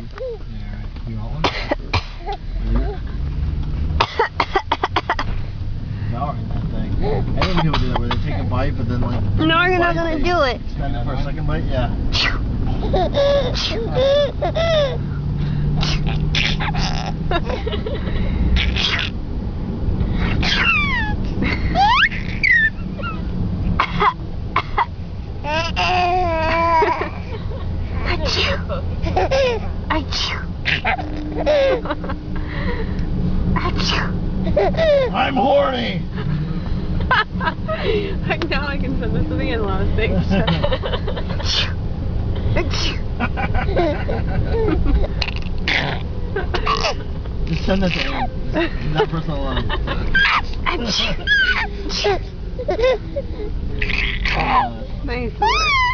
Yeah, right. You want one? Power in that thing. I think people do that where they take a bite, but then like. No, you're not gonna do it. Spend it for a second bite, yeah. I'm horny! Now I can send this to the in-laws. Thanks. Just send that to him. Not personal love. Nice work.